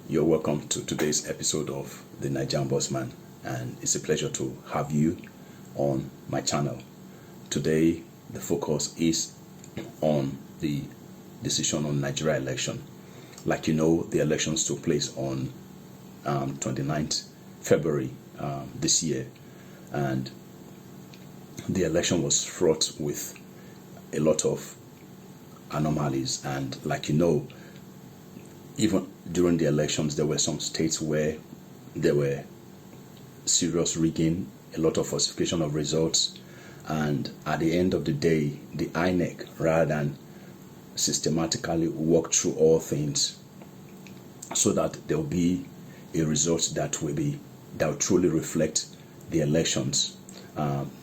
You're welcome to today's episode of the Nigerian Bossman, and it's a pleasure to have you on my channel. Today, the focus is on the decision on Nigeria election. Like you know, the elections took place on 29th February this year, and the election was fraught with a lot of anomalies. And like you know, even during the elections, there were some states where there were serious rigging, a lot of falsification of results, and at the end of the day, the INEC, rather than systematically work through all things so that there will be a result that will truly reflect the elections,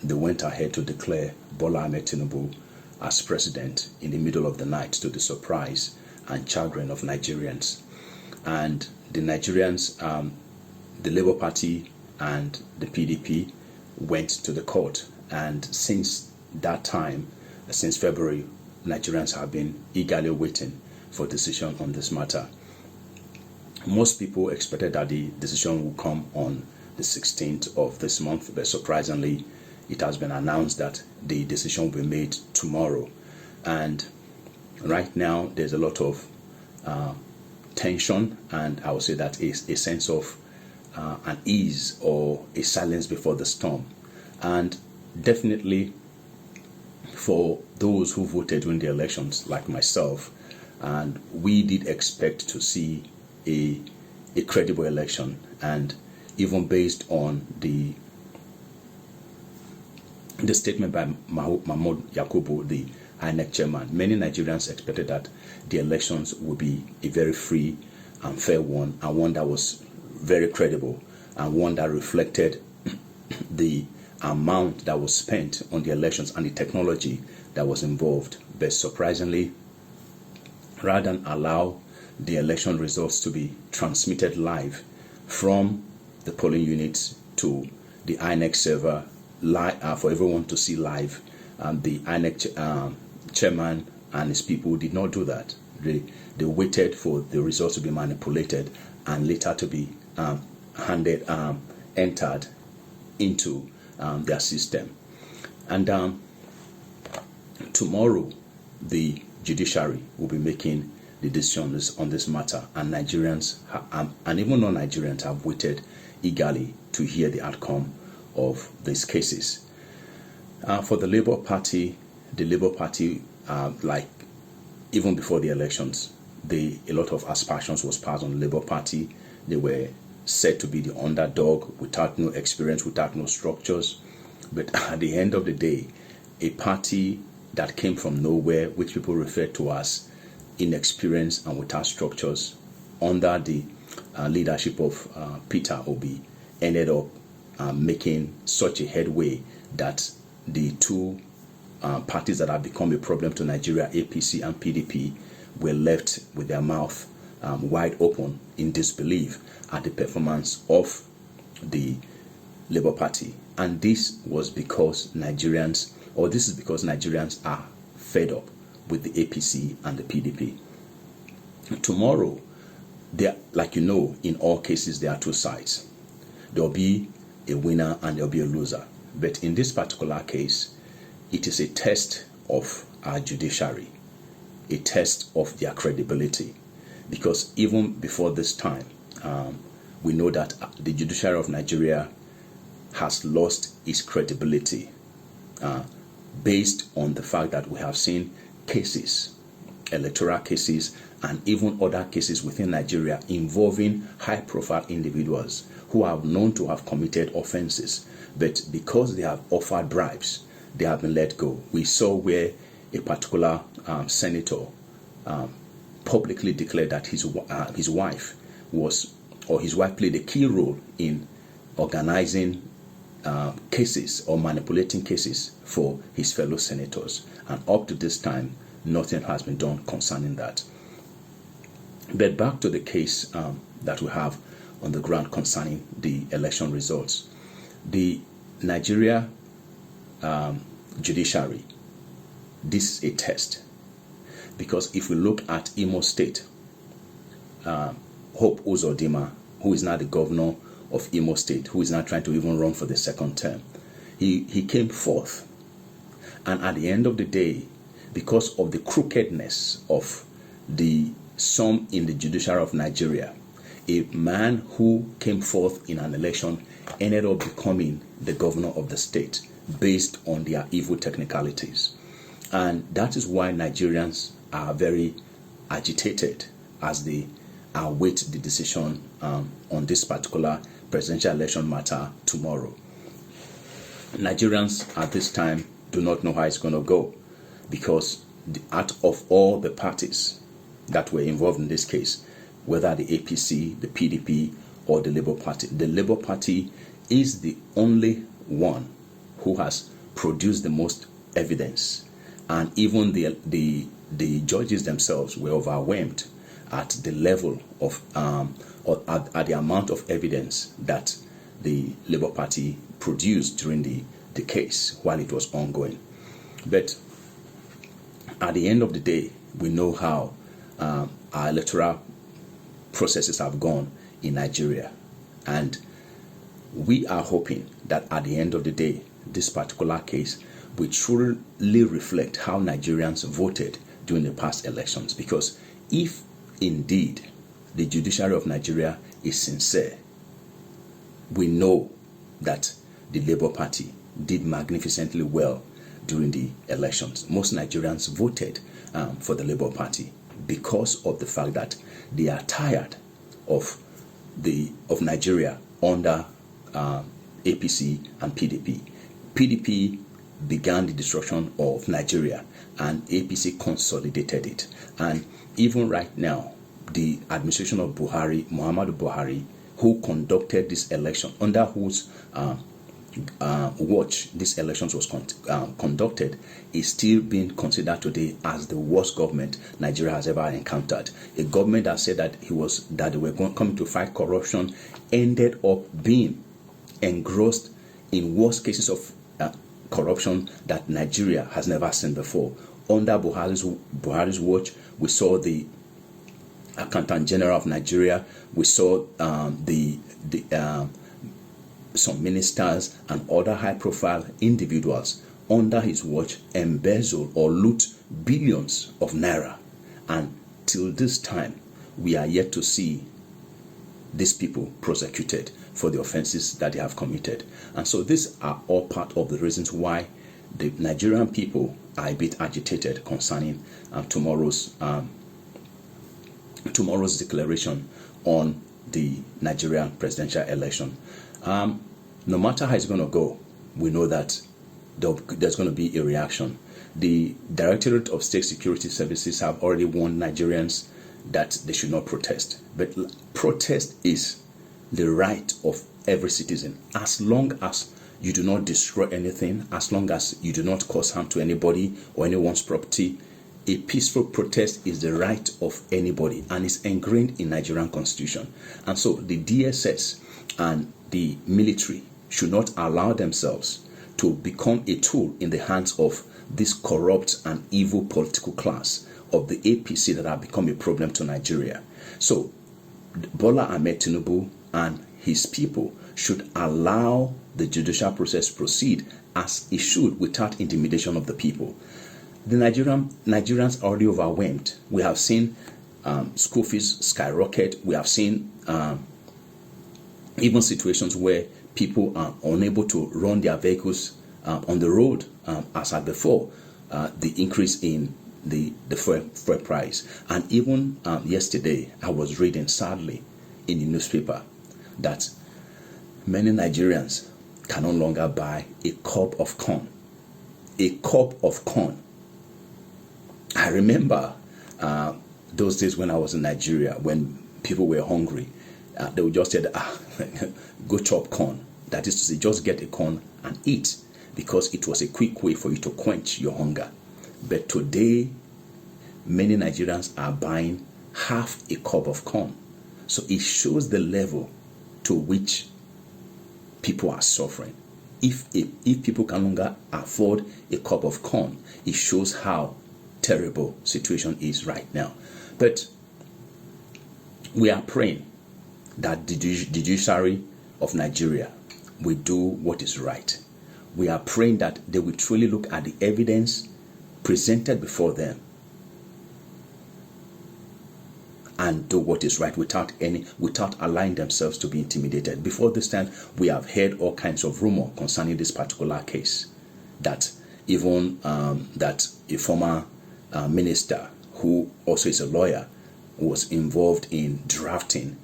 they went ahead to declare Bola Tinubu as president in the middle of the night, to the surprise and chagrin of Nigerians. And the Nigerians, the Labour Party and the PDP went to the court, and since that time, since February, Nigerians have been eagerly waiting for a decision on this matter. Most people expected that the decision would come on the 16th of this month, but surprisingly, it has been announced that the decision will be made tomorrow. And right now, there's a lot of tension, and I would say that is a sense of an ease or a silence before the storm. And definitely for those who voted during the elections, like myself, and we did expect to see a credible election. And even based on the statement by Mahmoud Yakubu, the INEC chairman, many Nigerians expected that the elections would be a very free and fair one, and one that was very credible, and one that reflected the amount that was spent on the elections and the technology that was involved. But surprisingly, rather than allow the election results to be transmitted live from the polling units to the INEC server, for everyone to see live, the INEC chairman and his people did not do that. They waited for the results to be manipulated and later to be entered into their system. And tomorrow, the judiciary will be making the decisions on this matter, and Nigerians and even non-Nigerians have waited eagerly to hear the outcome of these cases. For the Labour Party, like even before the elections, a lot of aspersions was passed on the Labour Party. They were said to be the underdog, without no experience, without no structures. But at the end of the day, a party that came from nowhere, which people refer to as inexperienced and without structures, under the leadership of Peter Obi, ended up making such a headway that the two parties that have become a problem to Nigeria, APC and PDP, were left with their mouth wide open in disbelief at the performance of the Labour Party. And this is because Nigerians are fed up with the APC and the PDP. Tomorrow, like you know, in all cases, there are two sides. There will be a winner and there will be a loser. But in this particular case, it is a test of our judiciary, a test of their credibility. Because even before this time, we know that the judiciary of Nigeria has lost its credibility based on the fact that we have seen cases, electoral cases, and even other cases within Nigeria involving high-profile individuals who are known to have committed offenses, but because they have offered bribes, they have been let go. We saw where a particular senator publicly declared that his wife played a key role in organizing cases or manipulating cases for his fellow senators. And up to this time, nothing has been done concerning that. But back to the case that we have on the ground concerning the election results. The Nigeria judiciary, this is a test. Because if we look at Imo State, Hope Uzodinma, who is now the governor of Imo State, who is now trying to even run for the second term. He came forth, and at the end of the day, because of the crookedness of some in the judiciary of Nigeria, a man who came forth in an election ended up becoming the governor of the state based on their evil technicalities. And that is why Nigerians are very agitated as they await the decision on this particular presidential election matter tomorrow. Nigerians at this time do not know how it's going to go, because out of all the parties that were involved in this case, whether the APC, the PDP, or the Labour Party is the only one who has produced the most evidence. And even the judges themselves were overwhelmed at the level of or at the amount of evidence that the Labour Party produced during the case while it was ongoing. But at the end of the day, we know how our electoral processes have gone in Nigeria, and we are hoping that at the end of the day, this particular case will truly reflect how Nigerians voted during the past elections. Because if indeed the judiciary of Nigeria is sincere, we know that the Labour Party did magnificently well during the elections. Most Nigerians voted for the Labour Party because of the fact that they are tired of Nigeria under APC and PDP. PDP began the destruction of Nigeria, and APC consolidated it. And even right now, the administration of Buhari, Muhammadu Buhari, who conducted this election, under whose watch this elections was conducted, is still being considered today as the worst government Nigeria has ever encountered. A government that said that they were coming to fight corruption ended up being engrossed in worst cases of corruption that Nigeria has never seen before. Under Buhari's watch, we saw the Accountant General of Nigeria, we saw some ministers and other high-profile individuals under his watch embezzle or loot billions of naira. And till this time, we are yet to see these people prosecuted for the offenses that they have committed. And so these are all part of the reasons why the Nigerian people are a bit agitated concerning tomorrow's declaration on the Nigerian presidential election. No matter how it's going to go, we know that there's going to be a reaction. The Directorate of State Security Services have already warned Nigerians that they should not protest. But protest is the right of every citizen. As long as you do not destroy anything, as long as you do not cause harm to anybody or anyone's property, a peaceful protest is the right of anybody, and is ingrained in Nigerian constitution. And so the DSS and the military should not allow themselves to become a tool in the hands of this corrupt and evil political class of the APC that have become a problem to Nigeria. So Bola Tinubu and his people should allow the judicial process proceed as it should, without intimidation of the people. The Nigerians are already overwhelmed. We have seen school fees skyrocket. We have seen even situations where people are unable to run their vehicles on the road as at before. The increase in the fuel price. And even yesterday, I was reading sadly in the newspaper that many Nigerians can no longer buy a cob of corn. A cob of corn. I remember those days when I was in Nigeria, when people were hungry. They would just say, go chop corn. That is to say, just get a corn and eat, because it was a quick way for you to quench your hunger. But today, many Nigerians are buying half a cob of corn. So it shows the level to which people are suffering. If people can no longer afford a cup of corn, it shows how terrible situation is right now. But We are praying that the judiciary of Nigeria will do what is right. We are praying that they will truly look at the evidence presented before them and do what is right without allowing themselves to be intimidated. Before this time, we have heard all kinds of rumor concerning this particular case, that even that a former minister who also is a lawyer was involved in drafting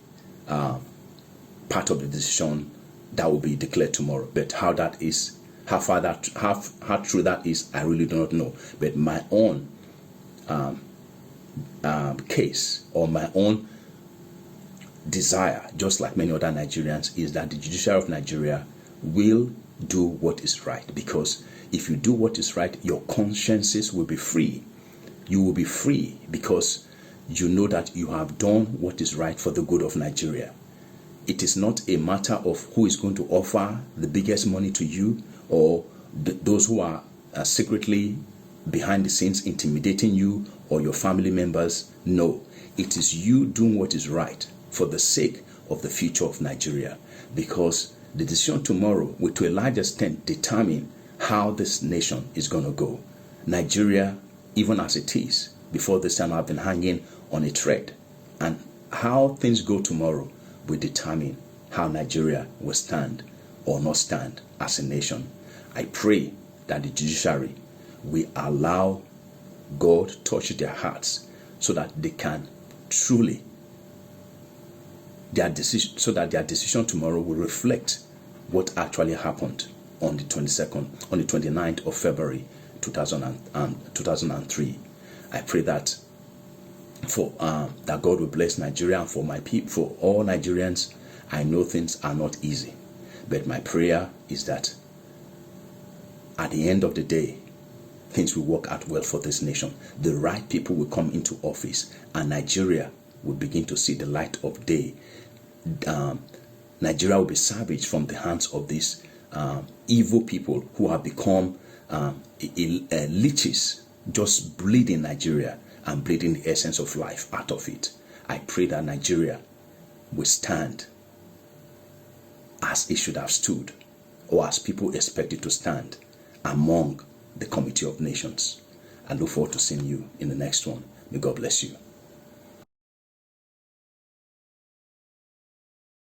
part of the decision that will be declared tomorrow. But how that is, how true that is, I really do not know. But my own case, or my own desire, just like many other Nigerians, is that the judiciary of Nigeria will do what is right. Because if you do what is right, your consciences will be free. You will be free because you know that you have done what is right for the good of Nigeria. It is not a matter of who is going to offer the biggest money to you, or those who are secretly behind the scenes intimidating you or your family members. No, it is you doing what is right for the sake of the future of Nigeria, because the decision tomorrow will to a large extent determine how this nation is going to go. Nigeria, even as it is, before this time, have been hanging on a thread, and how things go tomorrow will determine how Nigeria will stand or not stand as a nation. I pray that the judiciary will allow God touch their hearts so that they can truly, their decision tomorrow will reflect what actually happened on the 29th of February 2003. I pray that that God will bless Nigeria, and for my people, for all Nigerians. I know things are not easy, but my prayer is that at the end of the day, things will work out well for this nation. The right people will come into office, and Nigeria will begin to see the light of day. Nigeria will be salvaged from the hands of these evil people who have become leeches, just bleeding Nigeria and bleeding the essence of life out of it. I pray that Nigeria will stand as it should have stood, or as people expect it to stand, among the Committee of Nations. I look forward to seeing you in the next one. May God bless you.